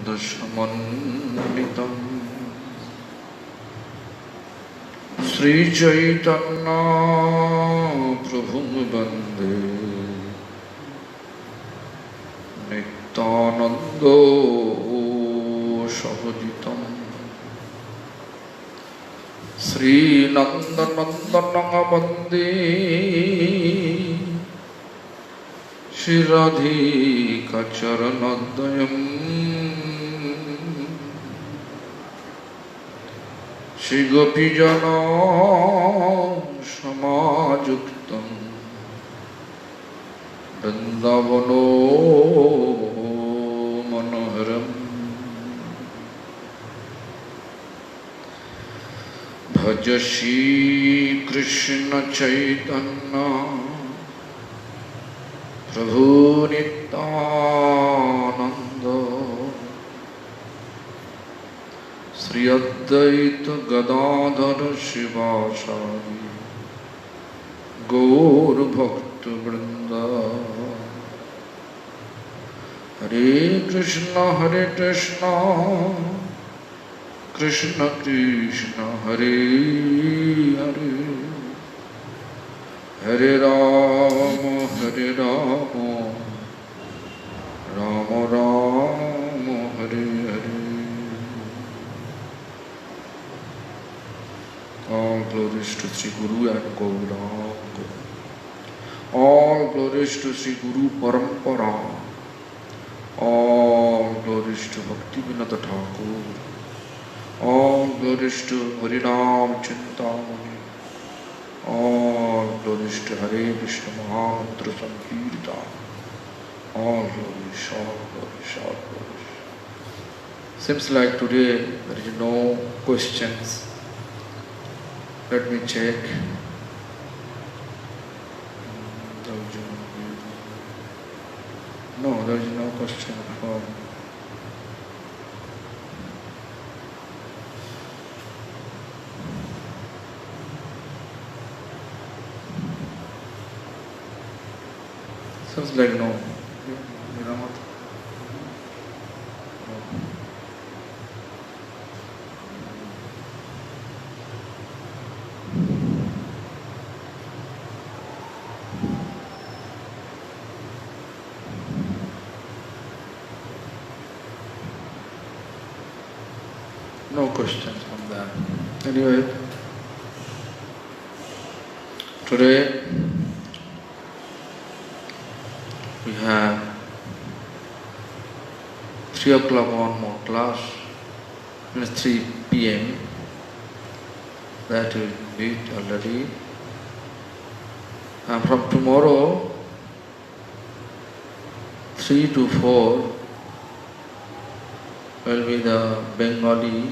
दशमन्वितं श्रीचैतन्य प्रभुं वन्दे नित्यानन्दो सहोदितं श्रीनन्दनन्दनं वन्दे श्रीराधिकाचरणद्वयम् श्रीगोपीजना समायुक्तं वृन्दावनो मनोहरम् भज श्रीकृष्ण चैतन्य प्रभु नित्यानंद श्री अद्वैत गदाधर शिवासादि गौर भक्त वृंद। हरे कृष्ण कृष्ण कृष्ण हरे हरे, हरे Ram Ram Ram Hare Hare. All glories to Sri Guru and Gauranga. All glories to Sri Guru Parampara. All glories to Bhaktivinoda Thakur. All glories to Harinam Chintamani. All glories to Hare Krishna Mahamantra Sankirtan. All glories, all glories, all glories. Seems like today there is no questions. Let me check. No, there is no question for. Seems like no. No questions on that. Anyway, today we have 3 o'clock one more class, means 3 p.m. That we did already. And from tomorrow 3 to 4 will be the Bengali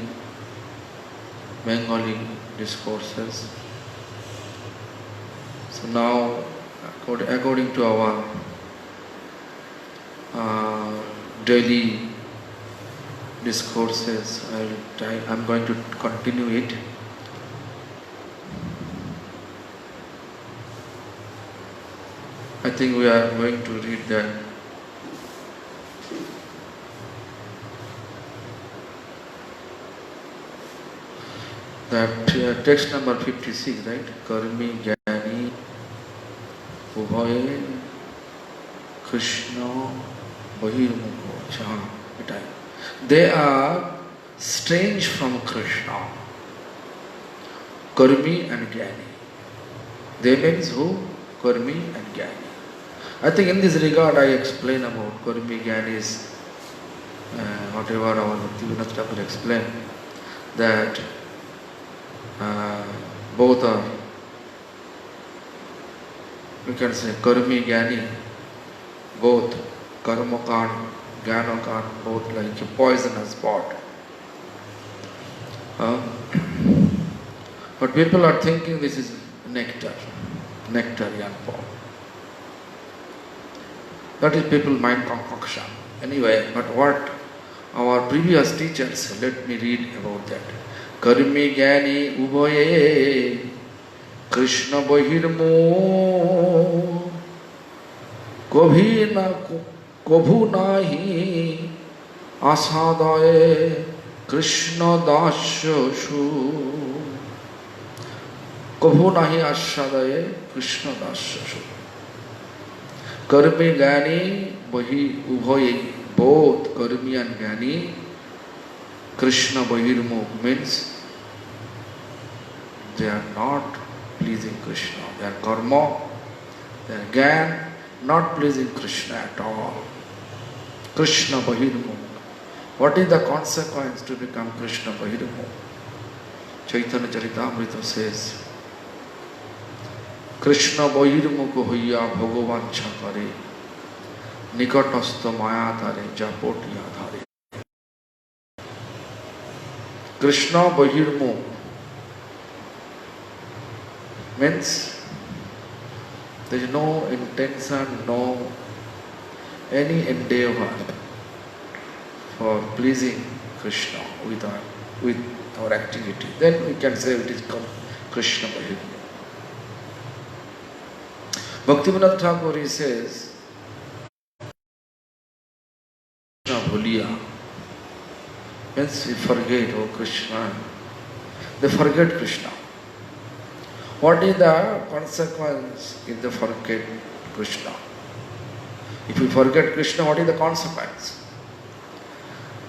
discourses. So now, according to our daily discourses, I'm going to continue it. I think we are going to read that text number 56, right? Karmi Jnani Ubhaye Krishna Bahirmukho. They are strange from Krishna. Karmi and Jnani. They means who? Karmi and Jnani. I think in this regard I explain about Karmi Jnani is whatever our Bhaktivinoda Thakur explained, that both are, we can say Karmi Jnani, both Karma Kand, Jnana Kand, both like a poisonous pot. But people are thinking this is nectarian pot. That is people mind concoction. Anyway, but what our previous teachers, let me read about that. Karmi Jnani Ubhaye Krishna Bahirmo कभी ना कभू नाही आसादये कृष्ण दास्यसु कभू नहीं आस्वादये कृष्ण दास्यसु कर्मी ज्ञानी वही उभय both कर्मी and ज्ञानी Krishna Bahirmukh means they are not pleasing Krishna. They are karma, they are gyan, not pleasing Krishna at all. Krishna Bahirmukh. What is the consequence to become Krishna Bahirmukh? Chaitanya Charitamrita says, Krishna Bahirmukh hoiya bhagavan chakare nikatastha mayatare japotiya dhare. Krishna Bahirmukh means there is no intention, no any endeavor for pleasing Krishna with our activity. Then we can say it is Krishna Bahirmukh. Bhaktivinoda Thakur, he says, Krishna Bhuliya means we forget, oh Krishna. They forget Krishna. What is the consequence if they forget Krishna? If we forget Krishna, what is the consequence?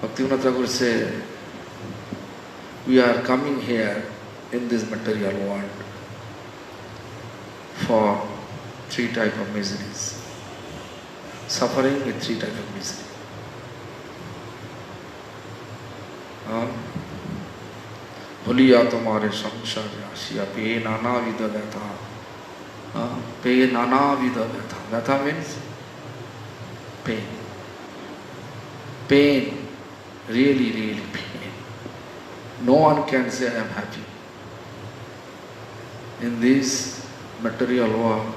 Bhaktivinoda Thakur says, we are coming here in this material world for three types of miseries. Suffering with three types of misery. भूलिया तुम्हारे संसार राशिया पे नाना विध व्यथा पे नाना विध व्यथा व्यथा means pain really pain. No one can say I am happy in this material world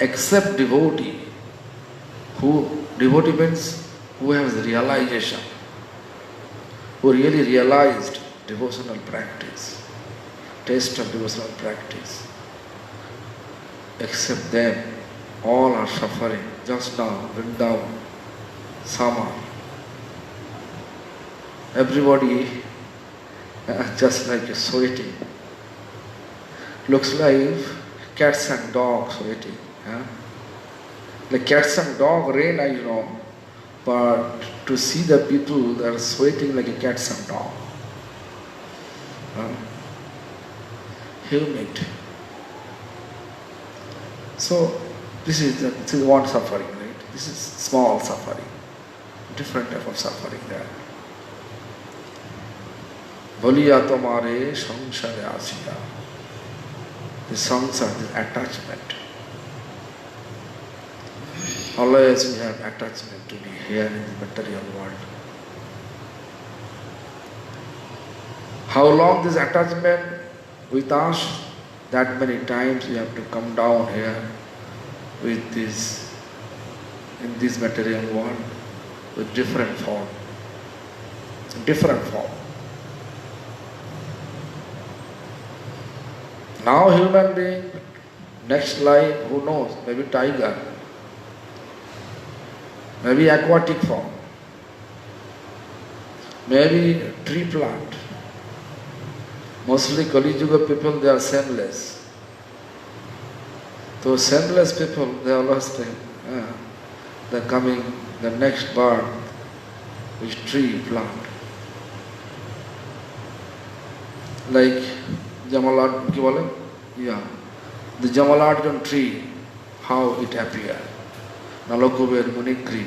except devotee. Devotee means who has realization, who really realized devotional practice, taste of devotional practice. Except them, all are suffering. Just now, Vrindavan, Sama, everybody just like sweating. Looks like cats and dogs sweating. Like cats and dogs, rain, I know. But to see the people that are sweating like a cat and dog. Humid. So this is one suffering, right? This is small suffering. Different type of suffering there. Boliya tomare samsara asiya. The samsara, this attachment. Always we have attachment to be here in the material world. How long this attachment with us? That many times we have to come down here with this, in this material world, with different form. Different form. Now human being, next life, who knows, maybe tiger. Maybe aquatic form, maybe tree plant. Mostly Kali Yuga people, they are shameless. Those shameless people, they always think, they are coming, the next birth is tree plant. Like Jamalad, the Jamaladjan tree, how it appeared. Nalakuber Munikri,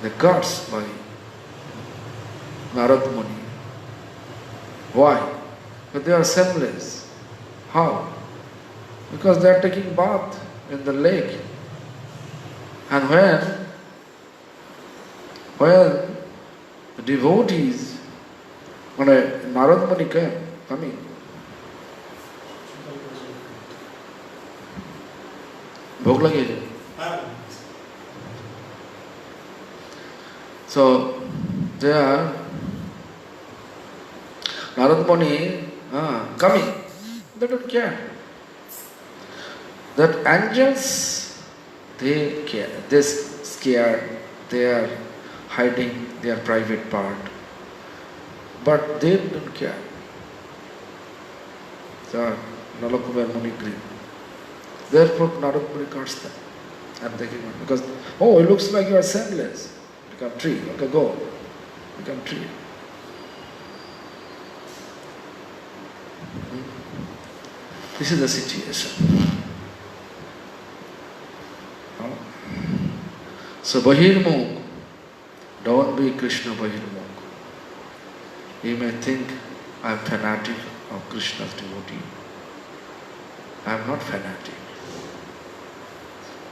the gods by Narad Muni. Why? But they are shameless. How? Because they are taking bath in the lake. And when the devotees, when Narad Muni coming, Bhog lage. So, there, Narad Muni coming, they don't care. That angels, they care, they scared they are hiding their private part. But they don't care. So, Nalakumar Muni agreed. Therefore, Narad Muni cuts them. And they give because, oh, it looks like you are senseless. Become tree. Okay, go. Become tree. This is the situation. So Bahirmukh, don't be Krishna Bahirmukh. You may think I am fanatic of Krishna's devotee. I am not fanatic.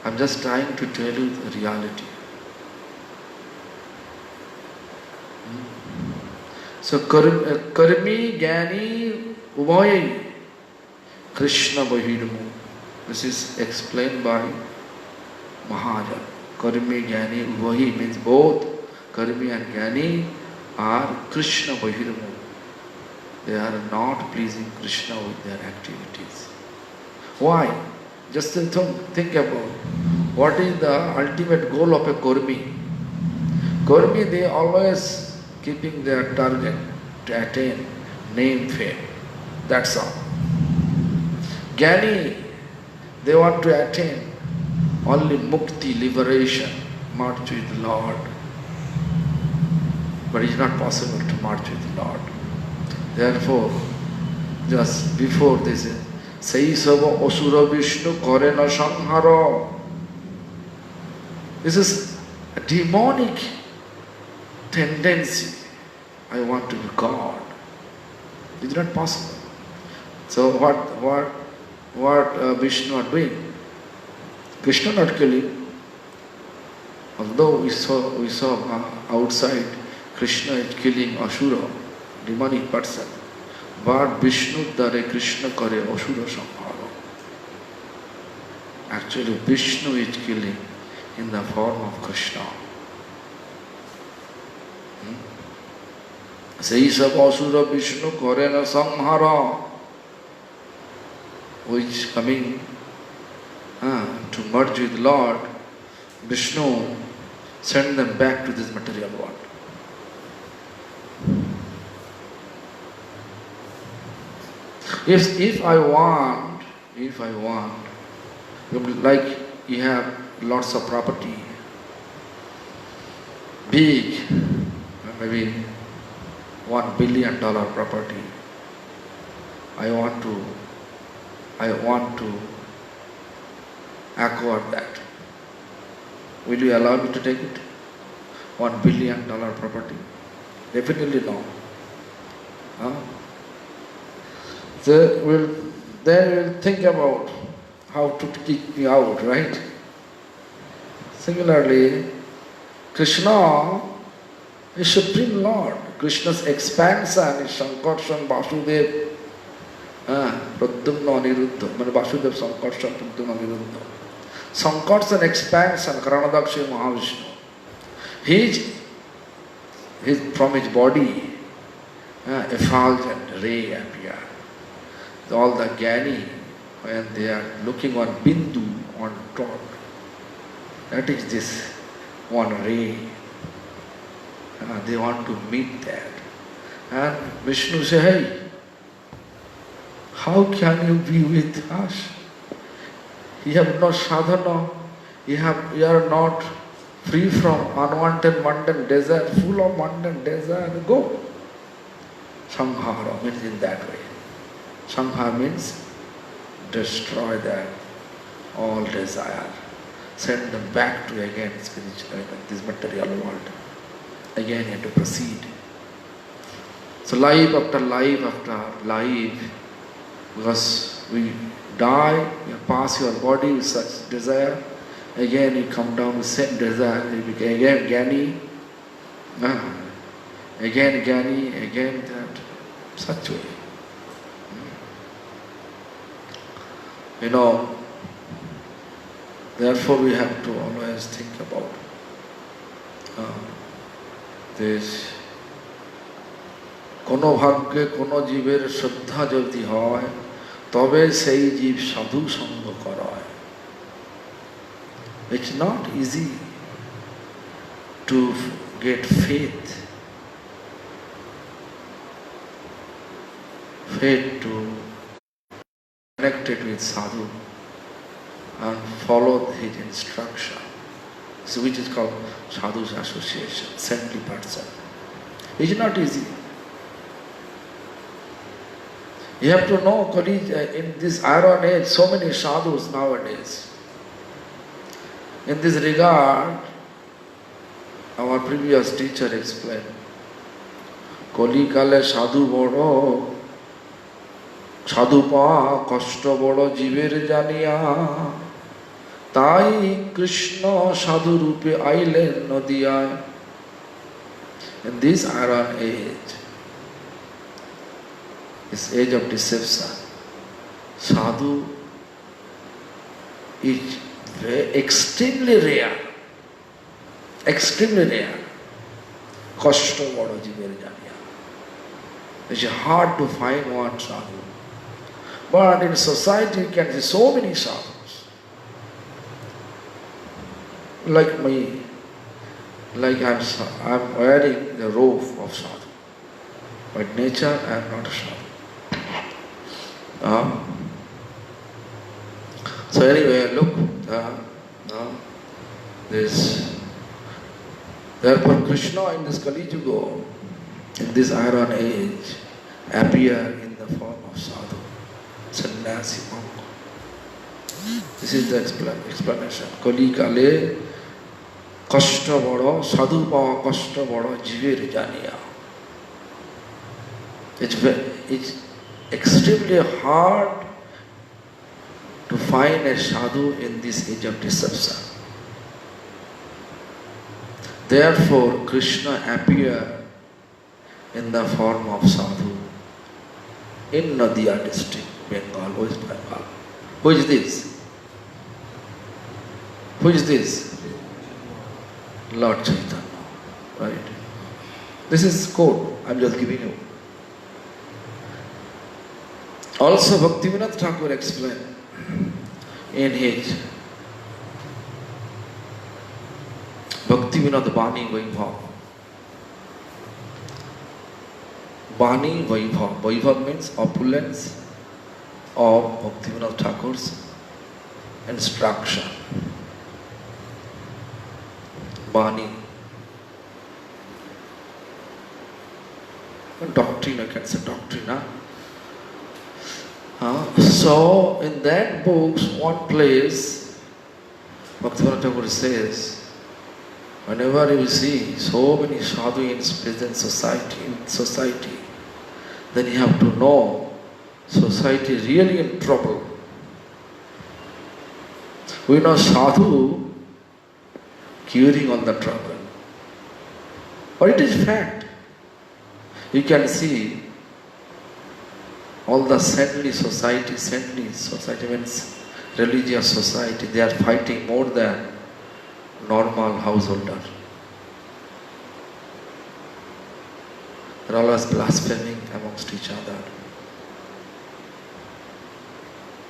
I am just trying to tell you the reality. So Karmi, Jnani, Ubhayai, Krishna Bahirmukh. This is explained by Mahajan. Karmi, Jnani, Ubhayi means both Karmi and Jnani are Krishna Bahirmukh. They are not pleasing Krishna with their activities. Why? Just think about what is the ultimate goal of a Karmi. Karmi, they always keeping their target to attain name, fame. That's all. Jnani, they want to attain only mukti, liberation, march with the Lord. But it is not possible to march with the Lord. Therefore, just before this, Sai Sava Asura Vishnu Korena Sanghara. This is a demonic tendency. I want to be God. It is not possible. So what Vishnu are doing? Krishna not killing. Although we saw outside Krishna is killing Asura, demonic person. But Vishnu dare Krishna kare Asura samhara. Actually Vishnu is killing in the form of Krishna. Sai sab Asura Vishnu karena samhara, which coming to merge with Lord, Vishnu send them back to this material world. If I want, like you have lots of property, big, maybe $1 billion property. I want to acquire that. Will you allow me to take it? $1 billion property? Definitely no. They will think about how to kick me out, right? Similarly, Krishna is Supreme Lord. Krishna's expansion is Sankarshan, Vasudev, Pradyumna, Aniruddha. Vasudev, Sankarshan, Pradyumna, Aniruddha. Sankarshan expansion, Karanadaksha Mahavishnu. He is from his body, effulgent ray appear. All the Jnani, when they are looking on Bindu on top, that is this one ray. They want to meet that. And Vishnu say, hey, how can you be with us? You have no sadhana, you are not free from unwanted mundane desire, full of mundane desire, go. Sanghara means in that way. Sanghara means destroy that all desire, send them back to again spiritual, this material world. Again you have to proceed. So life after life after life, because we die, you pass your body with such desire, again you come down with same desire, you become again Jnani, again Jnani, again that, such way. Therefore we have to always think about this. কোনো ভাগ্যে কোনো জীবের শ্রদ্ধা যদি হয় তবে সেই জীব সাধু সঙ্গ করায়। It's not easy to get faith to connect it with sadhu and follow his instruction, so which is called sadhu's association, saintly person. It's not easy. You have to know, colleagues, in this iron age, so many sadhus nowadays. In this regard, our previous teacher explained, Kali kale sadhu bodo, sadhu pa kashta bodo jiver janiya, tai Krishna sadhu rupe aile nadiya. In this iron age, this age of deception, sadhu is extremely rare. Extremely rare. Kashta bodo jiver janiya. It's hard to find one sadhu. But in society you can see so many sadhus. Like me, like I'm wearing the robe of sadhu. By nature I am not a sadhu. So anyway, look, this. Therefore, Krishna in this Kali Yuga, in this iron age, appear in the form of sadhu, sannyasi monk. This is the explanation. Kali kale kashta bodo, sadhu pa kashta bodo jiver janiya. It's extremely hard to find a sadhu in this age of deception. Therefore, Krishna appeared in the form of sadhu in Nadia district, Bengal, West Bengal. Who is this? Who is this? Lord Chaitanya, right? This is code, I am just giving you. Also, Bhaktivinoda Thakur explained in his Bhaktivinoda Bani Vaibhav. Bani Vaibhav. Vaibhav means opulence of Bhaktivinoda Thakur's instruction. Bani. Doctrine, I can say doctrine. So, in that book, one place, Bhaktivinoda Thakur says, whenever you see so many sadhu in present society, then you have to know society is really in trouble. We know sadhu curing all the trouble. But it is fact. You can see all the saintly society means religious society, they are fighting more than normal householder. They are always blaspheming amongst each other.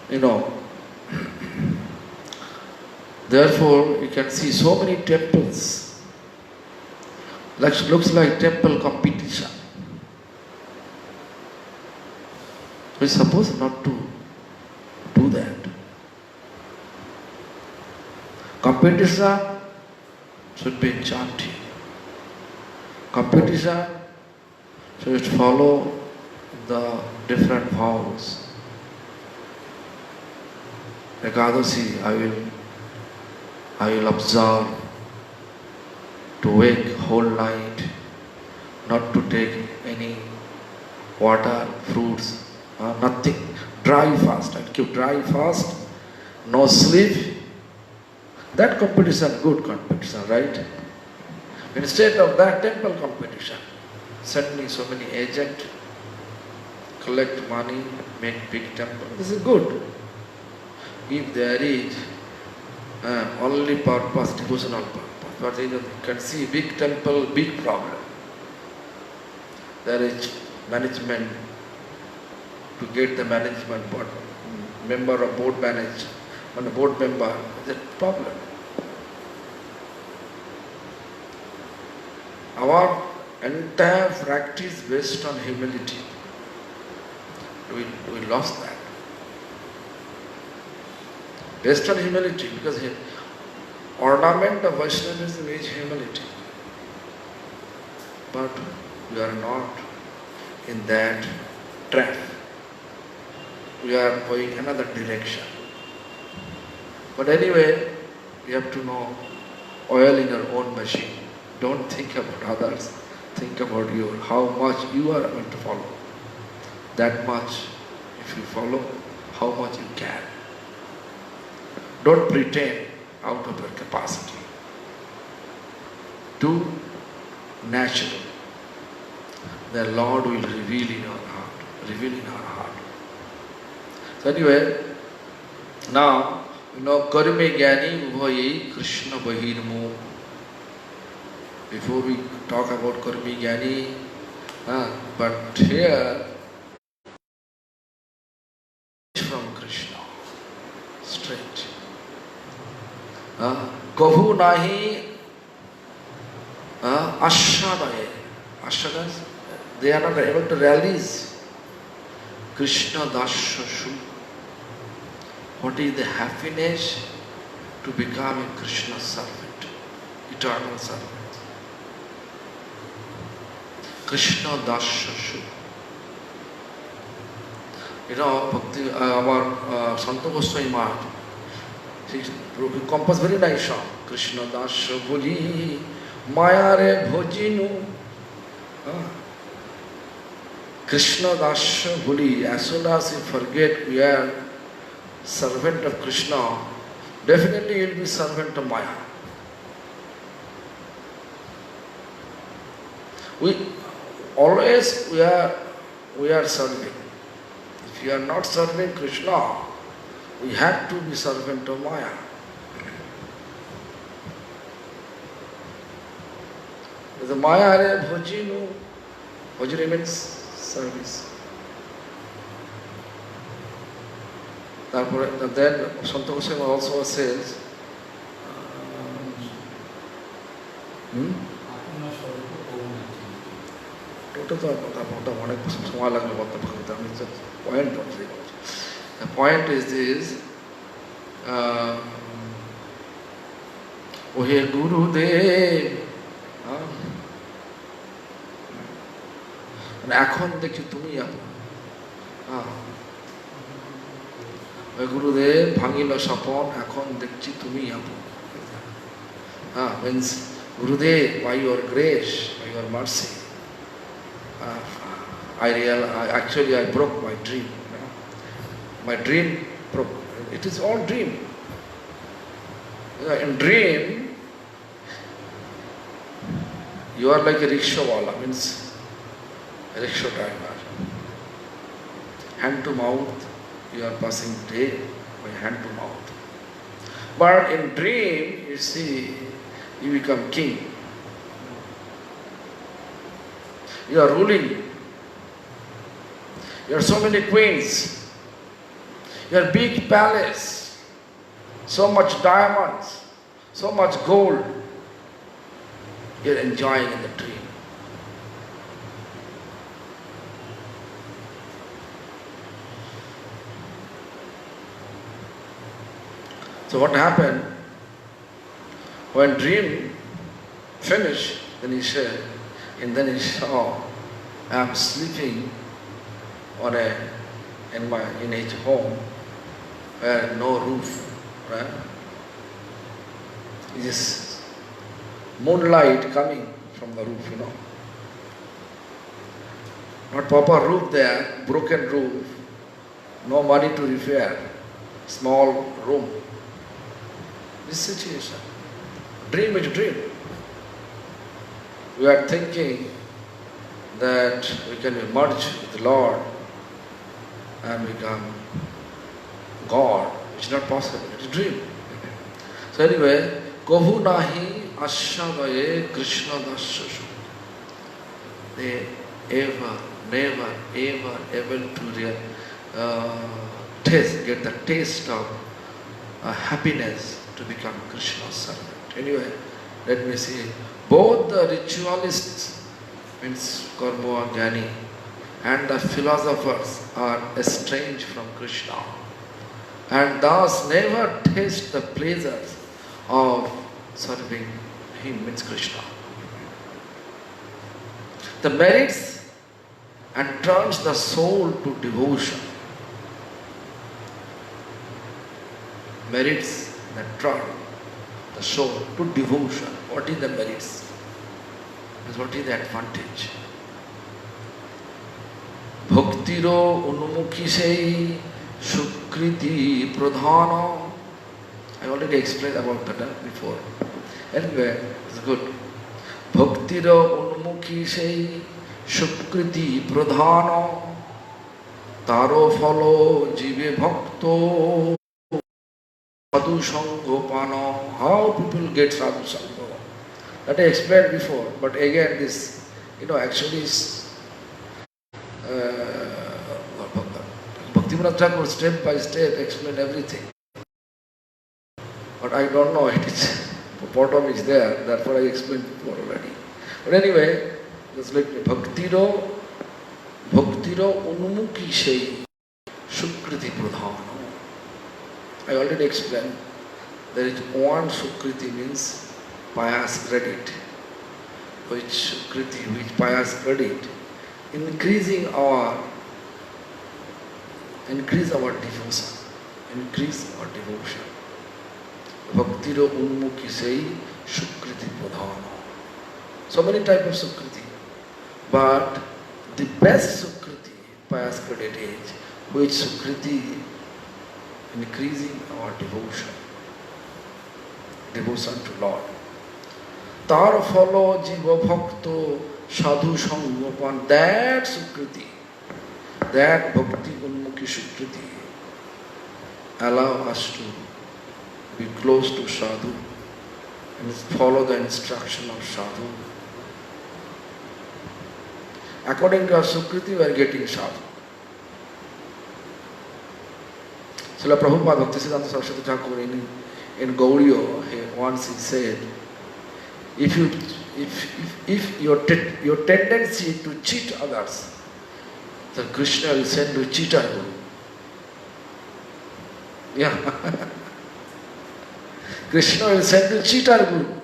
You know, therefore you can see so many temples, looks like temple competition. We are supposed not to do that. Competition should be chanting. Competition should follow the different vows. Ekadasi, I will observe to wake whole night, not to take any water, fruits, nothing. Dry fast. I keep dry fast, no sleep. That competition, good competition, right? Instead of that, temple competition. Suddenly so many agents collect money, make big temple. This is good. If there is only purpose, devotional purpose, but you can see big temple, big problem. There is management, to get the management board, member of board manage, and the board member, is a problem. Our entire practice based on humility. We lost that. Based on humility, because ornament of Vaishnavism is humility. But we are not in that trap. We are going another direction. But anyway, we have to know oil in your own machine. Don't think about others. Think about you, how much you are going to follow. That much, if you follow, how much you can. Don't pretend out of your capacity. Do natural. The Lord will reveal in our heart. Reveal in our heart. So anyway, now, Karme Gyani Ubhayi Krishna Bahirmu. Before we talk about Karme Gyani, but here, from Krishna, straight. Kahu nahi ashadaye. Ashadas, they are not able to realize Krishna Dasya Shu. What is the happiness to become a Krishna servant, eternal servant? Krishna Dasya Shu. Bhakti, our Santa Goswami Maharaj, he composed very nice song. Krishna Dasya Bhuli, Maya Re Bhojinu. Krishna Dasya Bhuli, as soon as you forget we are servant of Krishna, definitely you will be servant of Maya. We are serving. If you are not serving Krishna, we have to be servant of Maya. The Maya Bhojinu, Bhojinu means service. Then Santa Goswami also says, the point is this, Ohe Guru Dev, এখন দেখি তুমি গুরুদেব ভাঙিল স্বপন এখন দেখছি তুমি means Gurudev, by your grace, by your mercy, I broke my dream. My dream broke. It is all dream. In dream, you are like a rickshaw wala, means a rickshaw driver. Hand to mouth, you are passing day by hand to mouth. But in dream, you see, you become king. You are ruling. You have so many queens. Your big palace, so much diamonds, so much gold. You're enjoying in the dream. So what happened? When dream finished, then he said, and then he saw, I am sleeping in his home, where no roof, right? It is moonlight coming from the roof, Not proper roof there, broken roof, no money to repair, small room. This situation. Dream is dream. We are thinking that we can merge with the Lord and become God. It's not possible. It's a dream. So anyway, Kahu nahi ashadaye Krishna dasya. They never able to get the taste of happiness to become Krishna's servant. Anyway, let me see. Both the ritualists, means Karma and Jnani, and the philosophers are estranged from Krishna and thus never taste the pleasures of serving him, means Krishna. The merits and turns the soul to devotion. Merits that turn the soul to devotion. What is the merits? What is the advantage? Bhaktiro unmukhi sei sukriti pradhana. I already explained about that before. Anyway, it's good. Bhaktiro unmukhi sei sukriti pradhana. Taro phalo jive bhakto sadhu sangopana. How people get sadhu sangha? That I explained before, but again this, actually is Bhaktivinoda Thakur step by step explained everything. But I don't know, it is, bottom is there, therefore I explained before already. But anyway, just let me, Bhaktiro unmukhi sei sukriti pradhana. I already explained, there is one sukriti means pious credit, which pious credit, increase our devotion. Bhaktiro unmukhi sei sukriti pradhana. So many types of sukriti, but the best sukriti, pious credit is, which sukriti increasing our devotion to Lord. Tar phalo jiva bhakto sadhu sangopan. That sukriti, that bhakti unmukhi sukriti allow us to be close to sadhu and follow the instruction of sadhu. According to our sukriti, we are getting sadhu. Srila Prabhupada Bhaktisiddhanta Saraswati Thakur in Gaudiya, once he said, if your tendency to cheat others, then Krishna will send you cheater guru. Yeah. Krishna will send you cheater guru.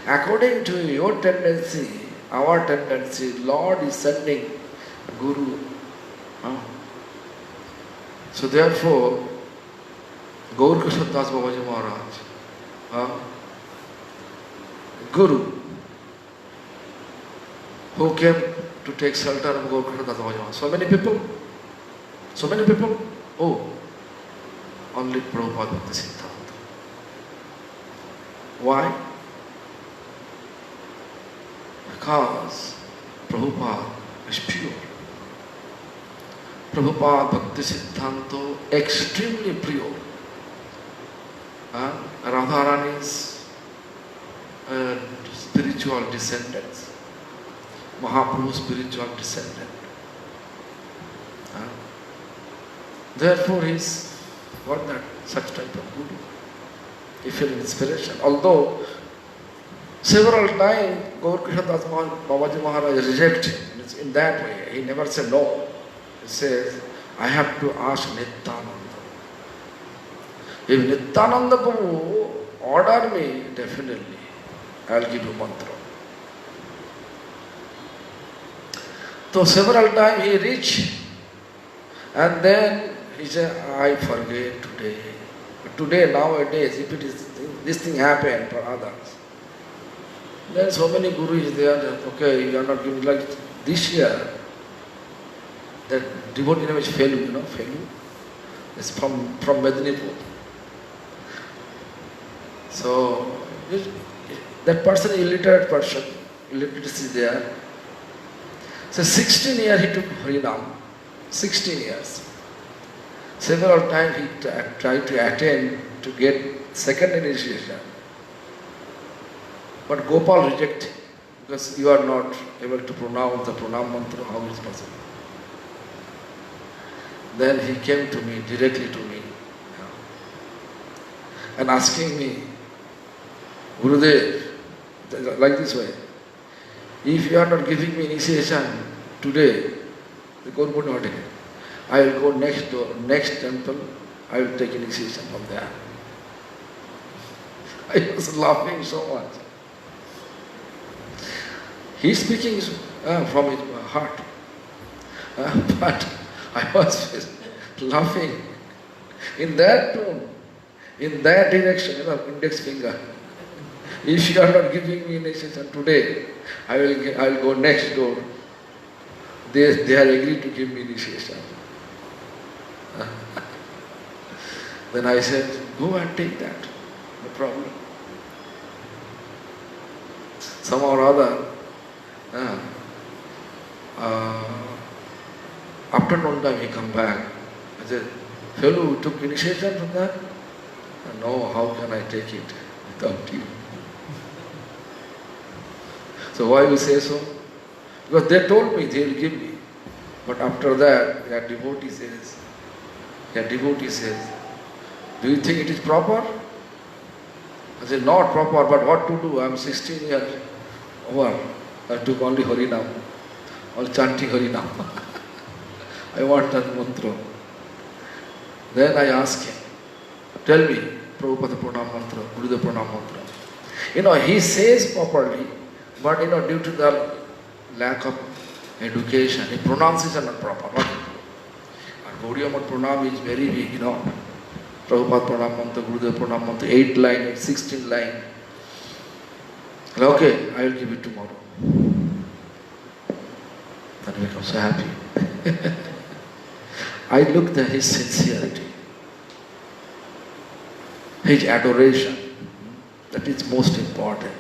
According to your tendency, our tendency, Lord is sending guru. So therefore, Gaur Krishna Das Babaji Maharaj, Guru, who came to take shelter of Gaur Krishna Das Babaji Maharaj. So many people, only Prabhupada Bhaktisiddhanta. Why? Because Prabhupada is pure. Prabhupada Bhaktisiddhanta extremely pure. Radharani's spiritual descendants, Mahaprabhu's spiritual descendant. Therefore he is such type of guru. He feel inspiration. Although several times Gaur Krishna Das Babaji Maharaj rejected him in that way. He never said no. He says, I have to ask Nityananda. If Nityananda Prabhu order me, definitely I will give you mantra. So several times he reached, and then he said, I forget today. But today, nowadays, if it is this thing happened for others, then so many gurus there that, okay, you are not giving, like this year, that devotee name is Felu, Felu. It's from Medinipur. So, that person, illiterate person, illiteracy is there. So 16 years he took Harinam, 16 years. Several times he tried to attain to get second initiation. But Gopal rejected him because you are not able to pronounce the pranam mantra, how is possible? Then he came to me, directly to me, and asking me, Gurudev, like this way. If you are not giving me initiation today, the Guru not here. I will go next door, next temple, I will take initiation from there. I was laughing so much. He is speaking from his heart. But I was laughing in that tone, in that direction, index finger. If you are not giving me initiation today, I will go next door. They are agreed to give me initiation. Then I said, go and take that, no problem. Somehow or other, afternoon time he come back. I said, fellow, you took initiation from that? No, how can I take it without you? So why you say so? Because they told me they will give me. But after that, their devotee says, do you think it is proper? I said, not proper, but what to do? I am 16 years over. I took only Harinam, all chanting Harinam. I want that mantra. Then I asked him, tell me, Prabhupada Pranam Mantra, Gurudev Pranam Mantra. He says properly, but due to the lack of education, his pronunciation not proper. And Gaudiya Math Pranam is very big, Prabhupada Pranam Mantra, Gurudev Pranam Mantra, 8 line, 16 line. Okay, I will give it tomorrow. Then we become so happy. I looked at his sincerity, his adoration. That is most important.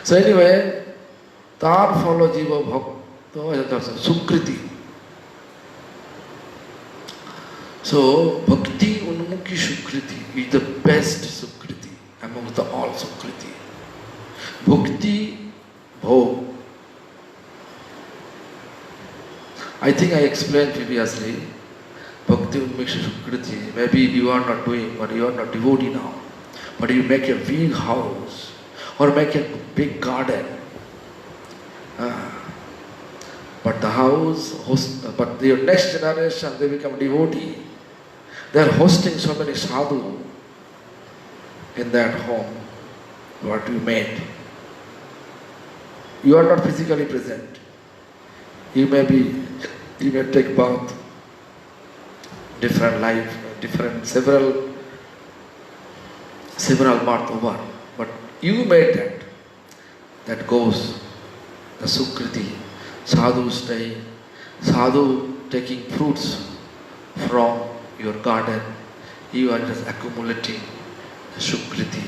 So anyway, tar follow jiva bhakta sukriti. So bhakti unmukhi sukriti is the best sukriti among the all sukriti. Bhakti bhog. I think I explained previously. Bhakti unmukhi sukriti. Maybe you are not doing, but you are not devotee now. But you make a big house or make a big garden. But the house, but your next generation, they become devotee. They are hosting so many sadhu in that home, what you made. You are not physically present. You may take bath, different life, several birth over. But you made that goes, the sukriti, sadhu staying, sadhu taking fruits from your garden, you are just accumulating the sukriti.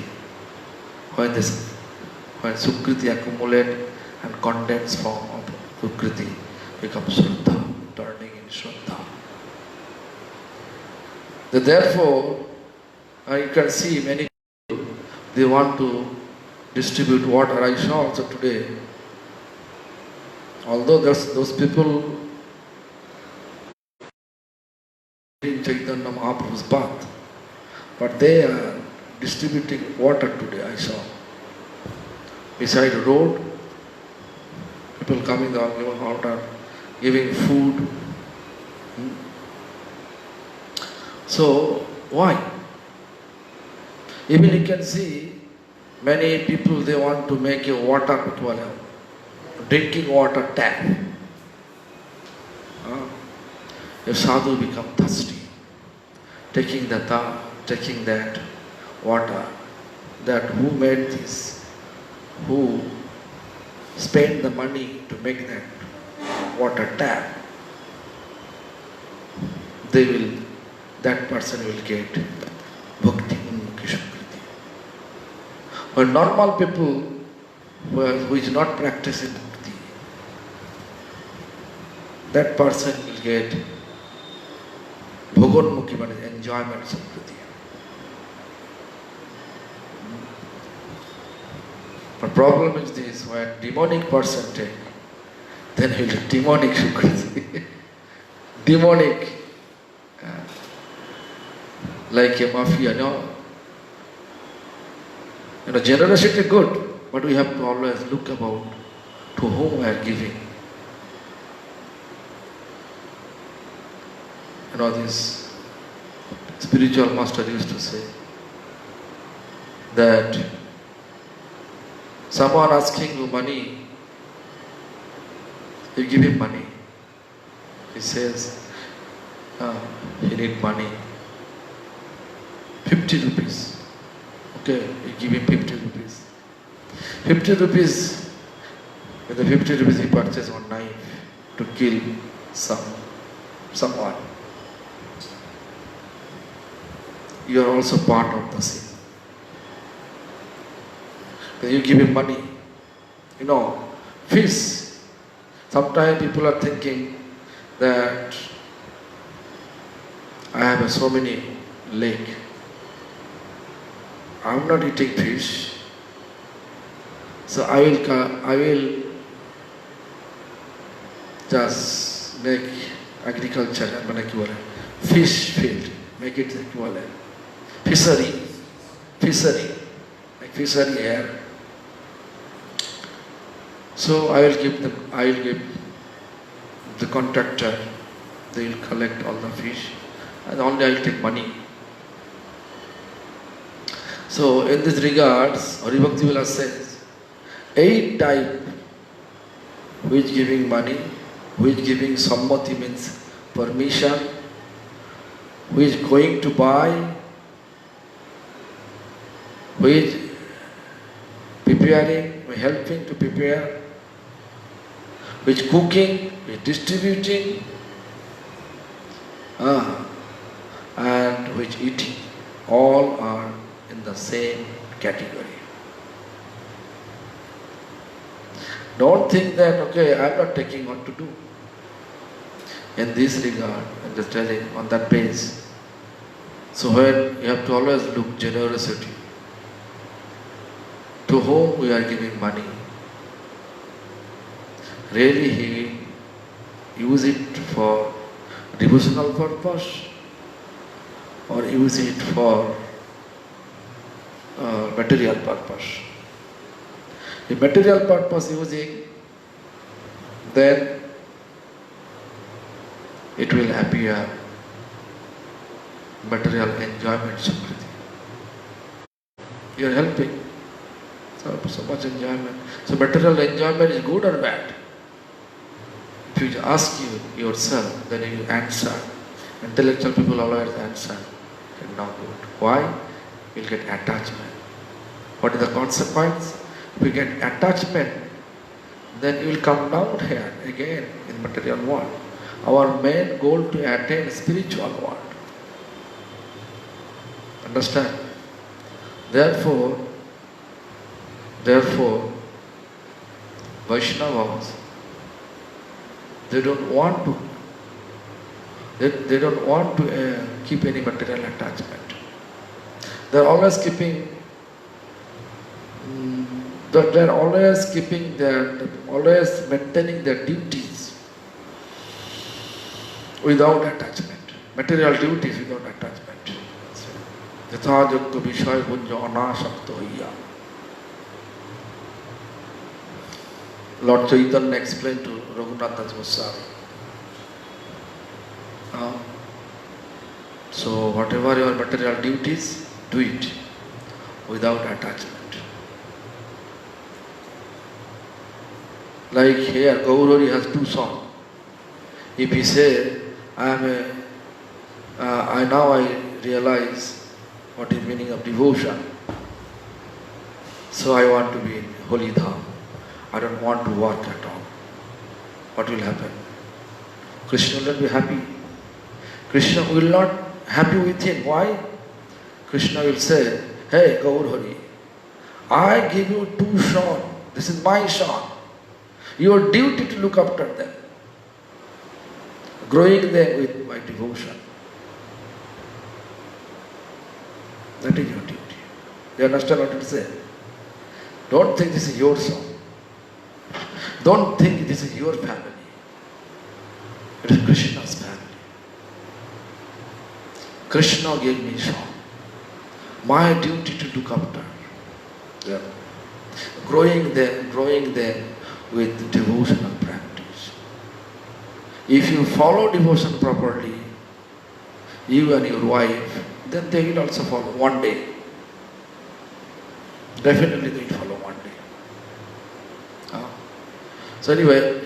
When sukriti accumulate and condensed form of sukriti becomes shraddha, turning in shraddha. Therefore, you can see many people, they want to distribute water. I saw also today, although those people in Chaitanya Mahaprabhu's bath, but they are distributing water today, I saw. Beside the road, people coming down, giving water, giving food. So, why? Even you can see, many people, they want to make a water, drinking water tap. If sadhu become thirsty, taking that water, that who made this, who spent the money to make that water tap, that person will get bhakti unmukhi sukriti. But normal people who is not practicing bhakti, that person will get bhogonmukhi, enjoyment sukriti. But problem is this, when demonic person take, then he will demonic sukriti. Demonic. Like a mafia, generosity good, But we have to always look about to whom we are giving. You know, this spiritual master used to say that someone asking you money, you give him money. He says, he need money. 50 rupees. Okay, you give him 50 rupees. 50 rupees, with the 50 rupees he purchases one knife to kill someone. You are also part of the sin. Then you give him money. You know, fish. Sometimes people are thinking that I have so many lake. I am not eating fish. So I will just make agriculture, fish field, make it equivalent. Fishery, like fishery here. So I will give the contractor, they will collect all the fish and only I will take money. So in this regards, Haribhakti Vilas says, 8 type which giving money, which giving sammati means permission, which going to buy, which preparing, helping to prepare, which cooking, which distributing, and which eating, all are in the same category. Don't think that, okay, I am not taking what to do. In this regard, I am just telling on that page. So when you have to always look generosity. To whom we are giving money. Really he use it for devotional purpose or use it for material purpose. If material purpose using, then it will appear material enjoyment Samriti. You are helping. So much enjoyment. So material enjoyment is good or bad? If you ask you yourself, then you answer. Intellectual people always answer, not good. Why? You'll get attachment. What is the consequence? If you get attachment, then you will come down here again in material world. Our main goal to attain spiritual world. Understand? Therefore, Vaishnavas, they don't want to keep any material attachment. They're always keeping. They're always maintaining their duties without attachment. Material duties without attachment. Yatha yogya vishaya punja anasakta hoya. Lord Chaitanya explained to Raghunath Das Goswami. So whatever your material duties, do it without attachment. Like here, Gaurari has 2 songs. If he say, I realize what is meaning of devotion. So I want to be in Holy Dham. I don't want to work at all. What will happen? Krishna will not be happy. Krishna will not happy with him. Why? Krishna will say, hey Gaur Hari, I give you 2 songs. This is my song. Your duty to look after them. Growing them with my devotion. That is your duty. You understand what I say? Don't think this is your song. Don't think this is your family. It is Krishna's family. Krishna gave me song. My duty to look after them. growing them with devotional practice. If you follow devotion properly, you and your wife, then they will also follow one day. Definitely they will follow one day. So anyway,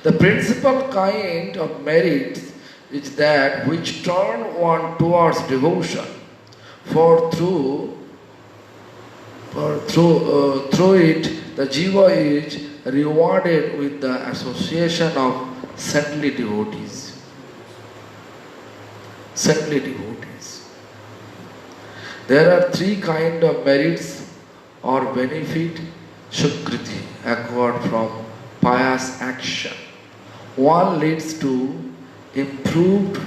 the principal kind of merit is that which turn one towards devotion, for through it the jiva is rewarded with the association of saintly devotees. Saintly devotees. There are three kinds of merits or benefit sukriti acquired from pious action. One leads to improved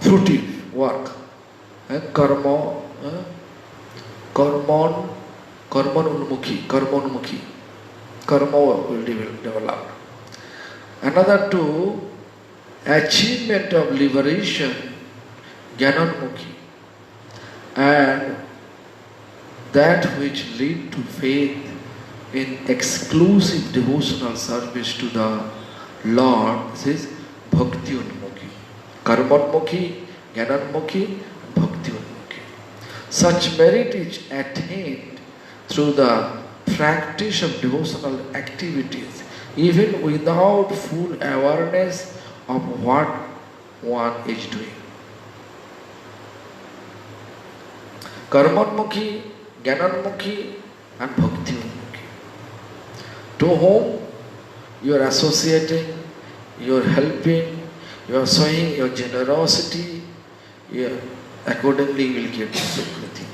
fruitive work. Karma will develop. Another two, achievement of liberation, Gyananmukhi, and that which lead to faith in exclusive devotional service to the Lord. This is Bhakti Unmukhi. Karmanmukhi, Gyananmukhi, Bhakti Unmukhi. Such merit is attained through the practice of devotional activities, even without full awareness of what one is doing. Karmanmukhi, Gyananmukhi and Bhakti Unmukhi. To whom you are associating, you are helping, you are showing your generosity, accordingly you will get Sukriti.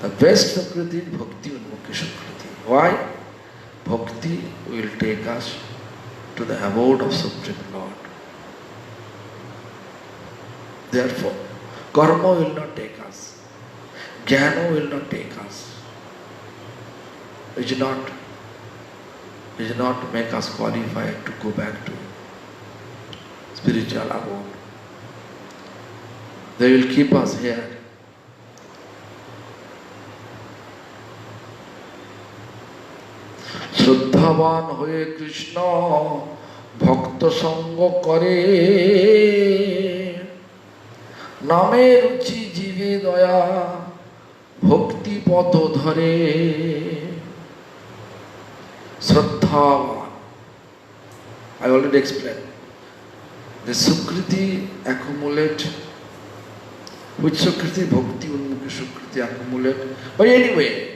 The best Sukriti is Bhakti Unmukhi Sukriti. Why? Bhakti will take us to the abode of Supreme Lord. Therefore, karma will not take us. Jnana will not take us. It will not make us qualified to go back to spiritual abode. They will keep us here. শ্রদ্ধাবান হয়ে কৃষ্ণ ভক্ত সঙ্গ করে নামে রুচি জীবে দয়া ভক্তি পথ ধরে শ্রদ্ধাবান I already explained. The Sukriti accumulate, which Sukriti, Bhakti Unmukhi Sukriti accumulate. But anyway,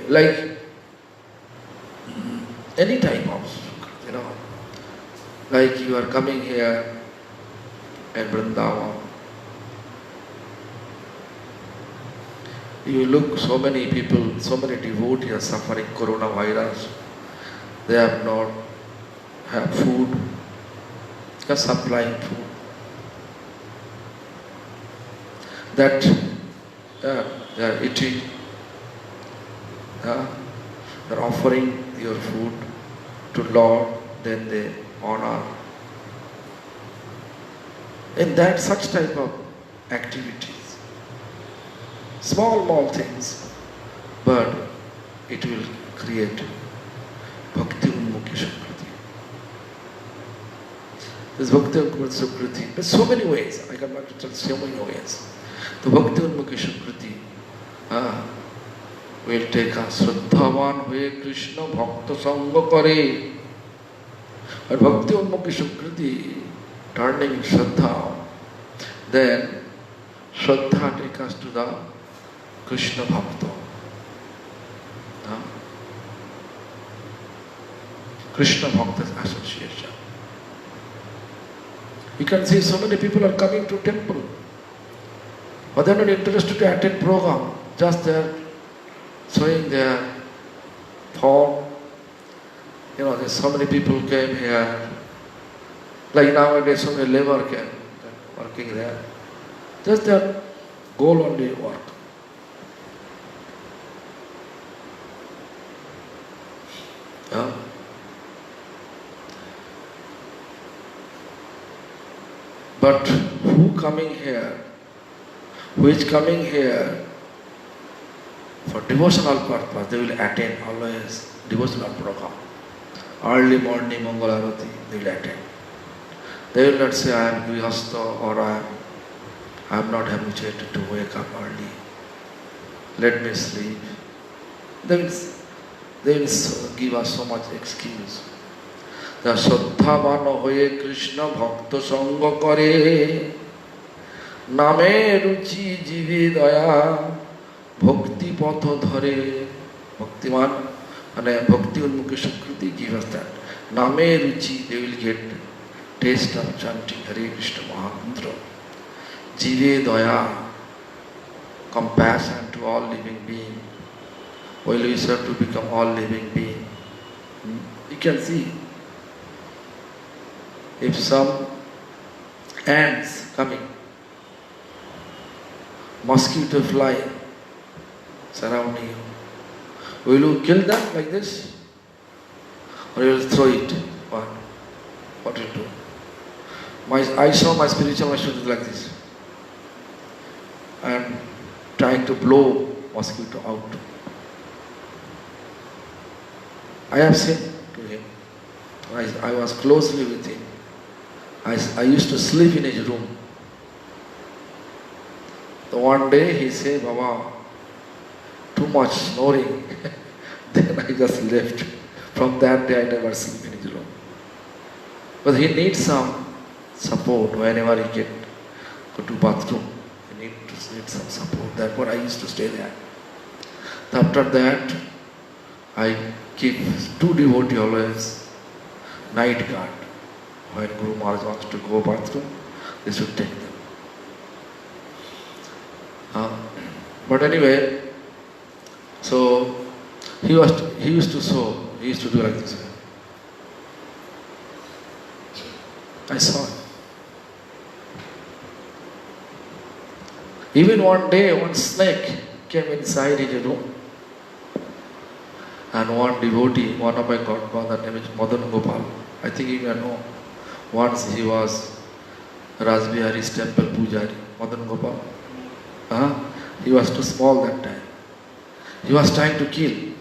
like any type of Sukriti, like you are coming here in Vrindavan. You look, so many people, so many devotees are suffering coronavirus. They have not have food, just supplying food. That they are eating, they are offering your food to Lord, then they honor. In that such type of activities, small things, but it will create Bhakti Unmukhi Sukriti. This Bhakti Unmukhi Sukriti, there's so many ways, I cannot tell so many ways. The Bhakti Unmukhi Sukriti will take us. Shraddhavan hoye Krishna bhakta sangha kare. But Bhakti Unmukhi Sukriti, turning Shraddha, then Shraddha take us to the Krishna Bhakta. Krishna Bhakta's association. You can see so many people are coming to temple, but they are not interested to attend program. Just they are showing their form. There's so many people came here. Like nowadays, so many labor came, working there. Just their goal only work. But who coming here, who who is coming here for devotional purpose, they will attend always devotional program. Early morning Mangala Arati, they will attend. They will not say, I am Grihastha or I am not habituated to wake up early. Let me sleep. They will give us so much excuse. The Saddhavana hoye Krishna Bhakta Sangha kare Name ruchi jive daya Bhakti patha dhare Bhaktiman and Bhakti Unmukha Sukriti give us that. Name ruchi, they will get taste of chanting Hare Krishna Mahamantra. Jive daya, compassion to all living beings. Well, we serve to become all living beings. You can see, if some ants coming, mosquito fly surrounding you, will you kill them like this? Or you will throw it? What will you do? I saw my spiritual master do like this. And trying to blow mosquito out. I have said to him, I was closely with him. I used to sleep in his room. So one day he said, Baba, too much snoring. Then I just left. From that day I never sleep in his room. But he needs some support whenever he can go to bathroom. He needs some support. Therefore I used to stay there. After that, I keep two devotees always night guard. When Guru Maharaj wants to go bathroom, they should take them. But anyway, so he used to sew. He used to do like this. I saw him. Even one day, one snake came inside his room. And one devotee, one of my godfather, name is Madan Gopal. I think you may know. Once he was Rajbihari's temple pujari, Madan Gopal. He was too small that time. He was trying to kill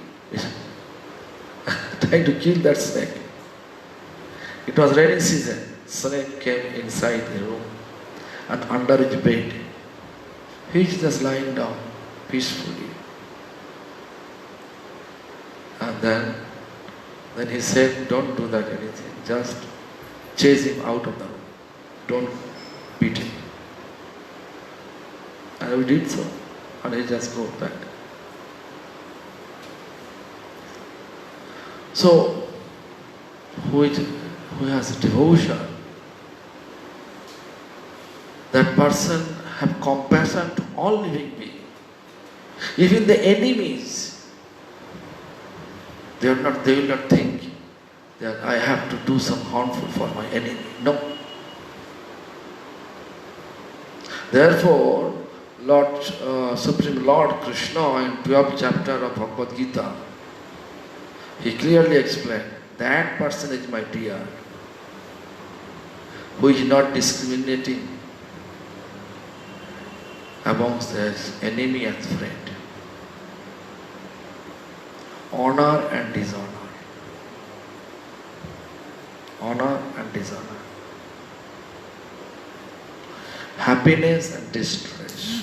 that snake. It was rainy season. Snake came inside the room and under his bed. He is just lying down peacefully. And then he said, don't do that anything. Just chase him out of the room. Don't beat him. And we did so. And he just go back. So, who has devotion, that person have compassion to all living beings. Even the enemies, they will not think that I have to do some harmful for my enemy. No. Therefore, Supreme Lord Krishna in 12th chapter of Bhagavad Gita, he clearly explained, that person is my dear, who is not discriminating amongst his enemy and friend. Honor and dishonor. Honor and dishonor. Happiness and distress.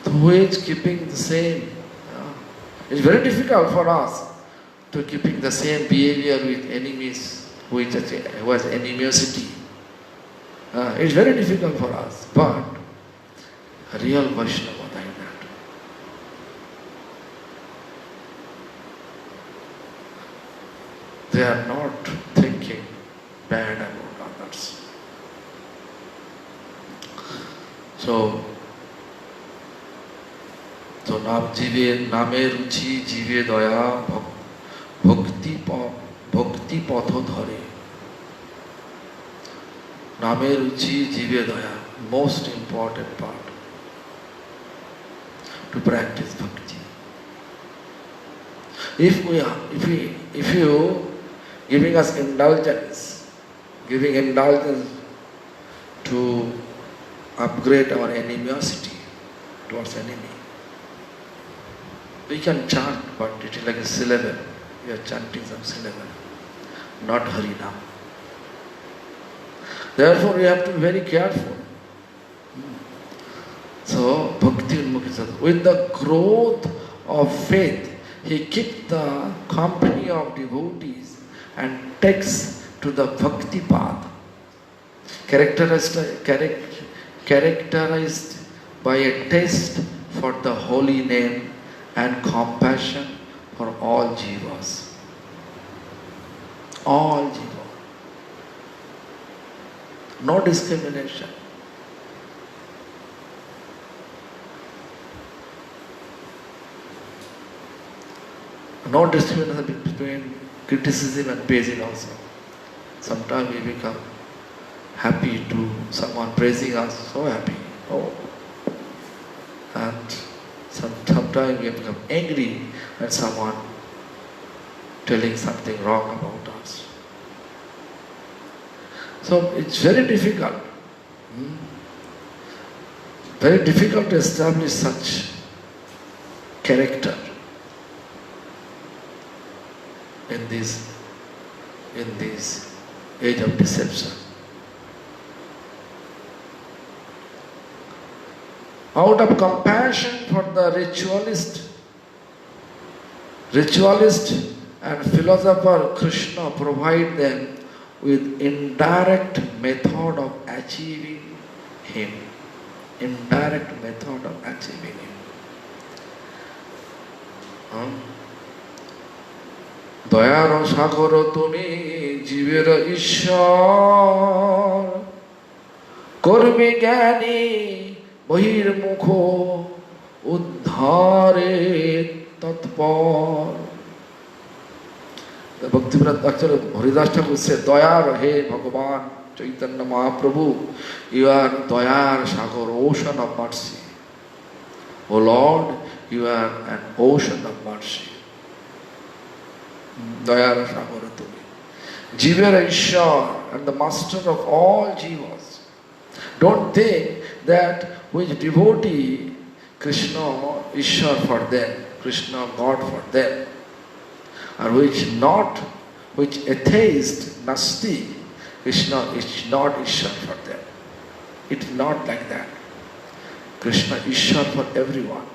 Who is keeping the same? It's very difficult for us to keeping the same behavior with enemies who has animosity. It's very difficult for us, but a real Vaishnava like that. They are not thinking bad about others. So नामे रुचि जीवे दया भक्ति पथ धरे. नामे रुचि जीवे दया, most important part to practice bhakti. If you giving us indulgence, to upgrade our animosity towards enemy. We can chant, but it is like a syllable. We are chanting some syllable, not Harinam. Therefore, we have to be very careful. So, Bhakti Unmukhi Sadhguru, with the growth of faith, he keeps the company of devotees and takes to the Bhakti path, characterized by a taste for the holy name and compassion for all jivas. All jivas. No discrimination. No discrimination between criticism and praising also. Sometimes we become happy to someone praising us, so happy. Oh. And sometimes we become angry when someone telling something wrong about us. So it's very difficult. Very difficult to establish such character in this age of deception. Out of compassion for the ritualist and philosopher, Krishna provide them with indirect method of achieving him. Indirect method of achieving him. দয়ার সাগর তুমি জীবের ঈশ্বর, কর্মে জ্ঞানী বহির্মুখ উদ্ধারে তৎপর. The Bhaktivinoda actually Haridas Thakur said, Dayar he Bhagavan Chaitanya Mahaprabhu, you are Dayar Sagar, ocean of mercy. O Lord, you are an ocean of mercy. Dayar Sagar Tumi. Jivera Ishwar and the master of all jivas. Don't think that which devotee Krishna Ishwar for them, Krishna God for them, or which atheist, Nastik, Krishna is not Ishwar for them. It is not like that. Krishna is Ishwar for everyone.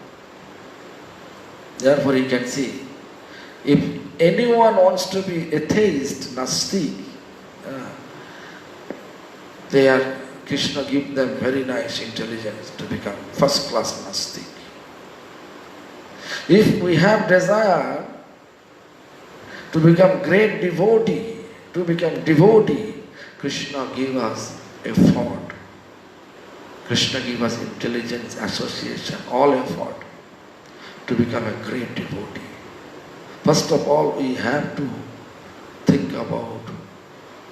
Therefore you can see, if anyone wants to be atheist, Nastik, Krishna give them very nice intelligence to become first class Nastik. If we have desire to become great devotee, Krishna give us effort. Krishna give us intelligence, association, all effort to become a great devotee. First of all, we have to think about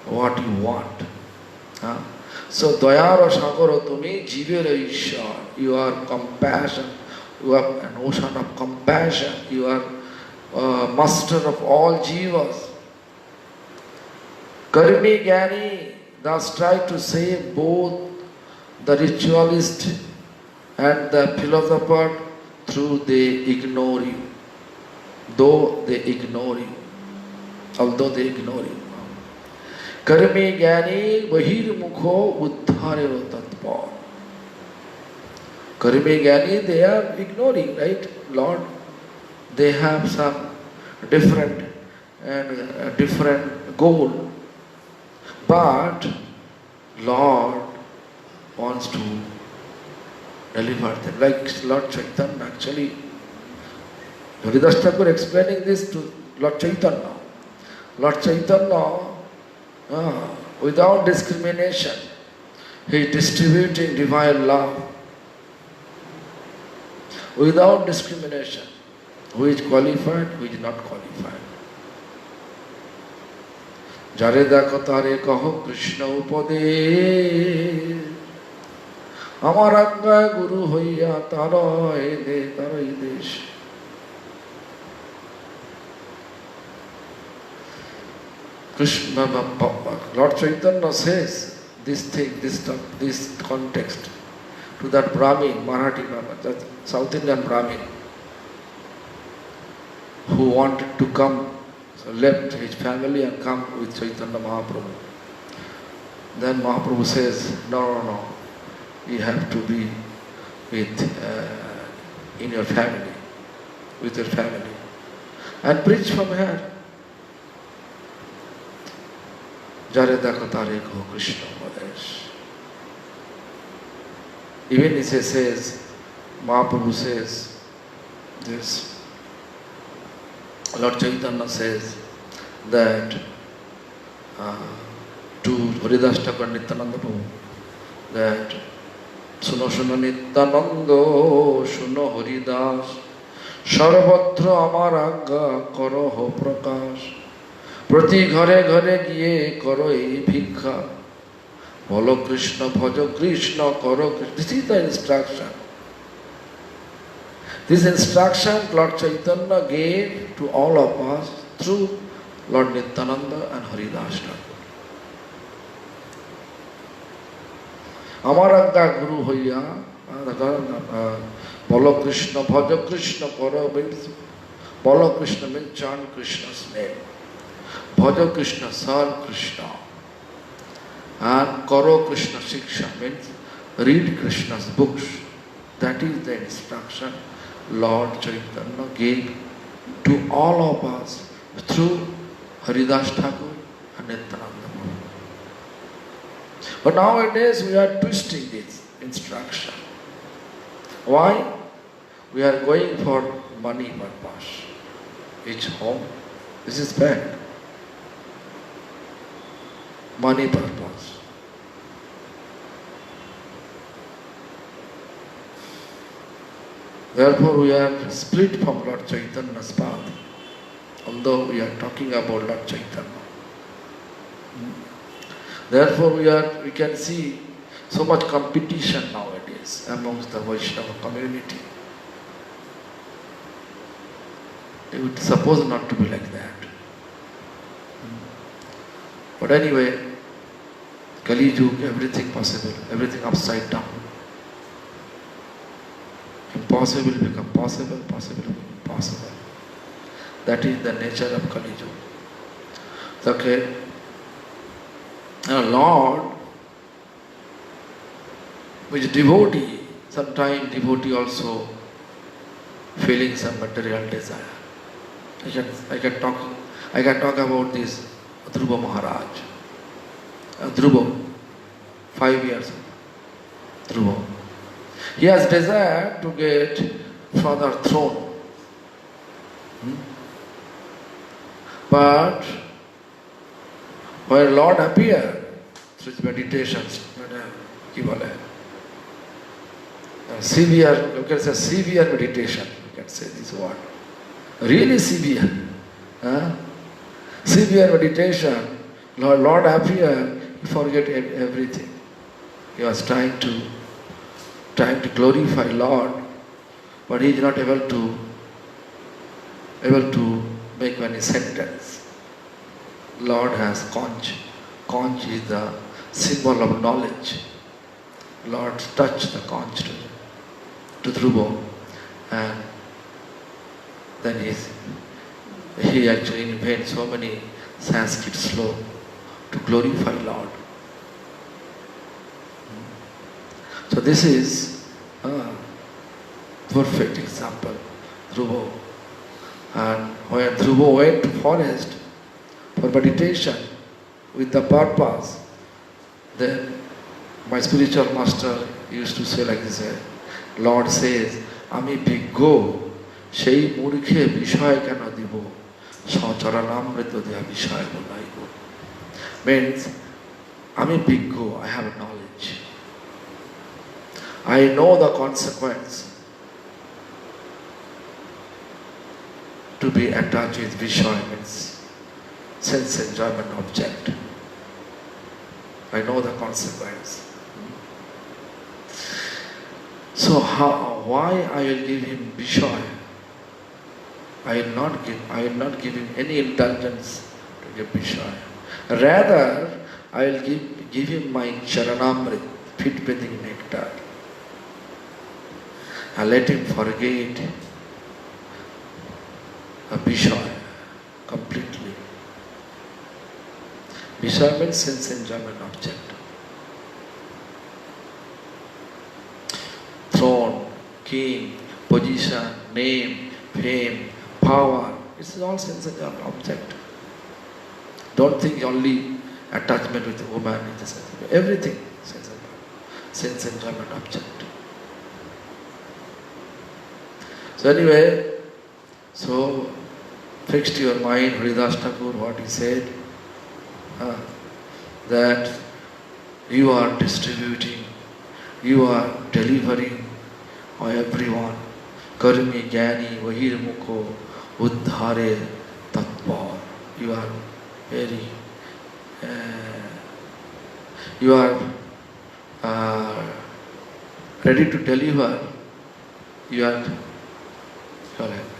what you want. So, Dayara Sagara Tumi Jivera Ishwar, you are compassion, you are an ocean of compassion, you are master of all jivas. Karmi Gyani, thus try to save both the ritualist and the philosopher through they ignore you. Although they ignore you. Karmi Gyani Bahirmukho Uddhareva Tatpar. Karmi Gyani, they are ignoring, right? Lord, they have some different goal. But Lord wants to deliver them. Like Lord Chaitanya, actually, Haridas Thakur explaining this to Lord Chaitanya. Lord Chaitanya, without discrimination, he is distributing divine love. Without discrimination, who is qualified, who is not qualified. Jare dekho tare kaho Krishna upade, amar agya guru hoiya tarai desh. Krishna, Lord Chaitanya says, this thing, this stuff, this context to that Brahmin, Marathi Brahmin, that South Indian Brahmin, who wanted to come, so left his family and come with Chaitanya Mahaprabhu. Then Mahaprabhu says, no, you have to be in your family, with your family, and preach from here. Jare dekho tare ko Krishna Madesh. Even he says, Mahaprabhu says this, Lord Chaitanya says that to Haridas Thakur Nityananda Prabhu, that Suno Nityanando, Suno Haridas, Sarvatra Amaranga Karo Prakash, Prati Ghare Ghare Giye Karo Ei Bhikkha, Bolo Krishna, Bhajo Krishna, Karo Krishna. This is the instruction. This instruction Lord Chaitanya gave to all of us through Lord Nityananda and Haridas Thakur. Amaranga Guru Hoya, Bolo Krishna, Bhaja Krishna, Karo means Bolo Krishna means chant Krishna's name. Bhaja Krishna, serve Krishna. And Karo Krishna Shiksha means read Krishna's books. That is the instruction Lord Chaitanya gave to all of us through Haridas Thakur and Nityananda. But nowadays we are twisting this instruction. Why? We are going for money purpose. Each home. This is bad. Money purpose. Therefore we are split from Lord Chaitanya's path, although we are talking about Lord Chaitanya. Therefore we can see so much competition nowadays amongst the Vaishnava community. It would suppose not to be like that. But anyway, Kali Yuga, everything possible, everything upside down. Impossible become possible, possible become impossible. That is the nature of Kali Yuga. Okay. Now Lord, which devotee, sometimes devotee also feeling some material desire. I can talk about this Dhruva Maharaj. Dhruva, 5 years old. Dhruva. He has desire to get further throne. But when Lord appeared through his meditations, severe, you can say severe meditation, you can say this word. Really severe. Severe meditation, Lord appeared, he forget everything. He was trying to glorify Lord, but he is not able to make any sentence. Lord has conch. Conch is the symbol of knowledge. Lord touched the conch to Dhruva, and then he actually invented so many Sanskrit slokas to glorify Lord. So this is a perfect example, Dhruva. And when Dhruva went to forest for meditation with the purpose, then my spiritual master used to say like this, Lord says, Ami bhiggo, সেই মূর্খে বিষয় কেন দিব সচরণামৃত দেয়া বিষয় বলাইব. Means আমি বিজ্ঞ, I have knowledge. I know the consequence to be attached with Vishaya, means sense enjoyment object. I know the consequence. So why I will give him Vishaya? I will not give him any indulgence to give Vishaya. Rather, I will give him my Charanamrit, feet bathing nectar. And let him forget a Vishaya completely. Vishaya means sense enjoyment object. Throne, king, position, name, fame, power, it's all sense enjoyment object. Don't think only attachment with the woman, everything sense enjoyment object. So anyway, so fixed your mind, Haridas Thakur, what he said, that you are distributing, you are delivering on everyone. Karmi Jnani Vahirmukho Uddhare Tatpar. You are very, you are ready to deliver. You are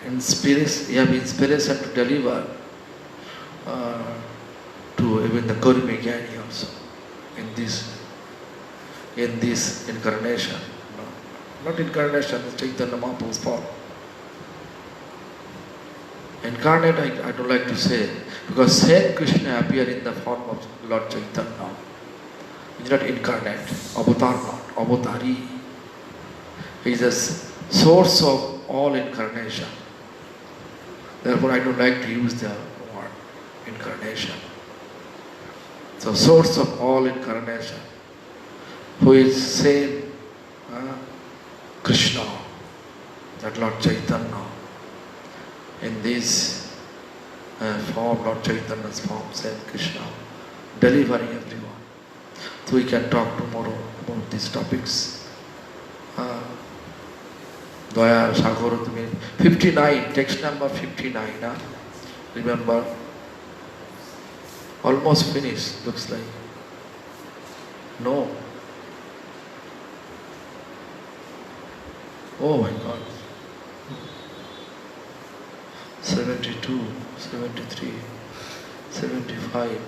inspiration, you have inspiration to deliver to even the Karmi Jnani also in this incarnation. No, not incarnation, it's Chaitanya Mahaprabhu's form. Incarnate, I don't like to say, because same Krishna appeared in the form of Lord Chaitanya. He's not incarnate, avatar not, avatari. He is the source of all incarnation. Therefore, I don't like to use the word incarnation. So, source of all incarnation, who is same Krishna, that Lord Chaitanya, in this form, Lord Chaitanya's form, same Krishna, delivering everyone. So we can talk tomorrow about these topics. Daya Sagarotami 59, text number 59. Remember, almost finished, looks like. No. Oh my God. 72, 73, 75.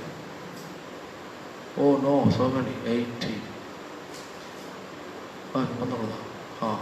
Oh no, so many. 80. Oh, no.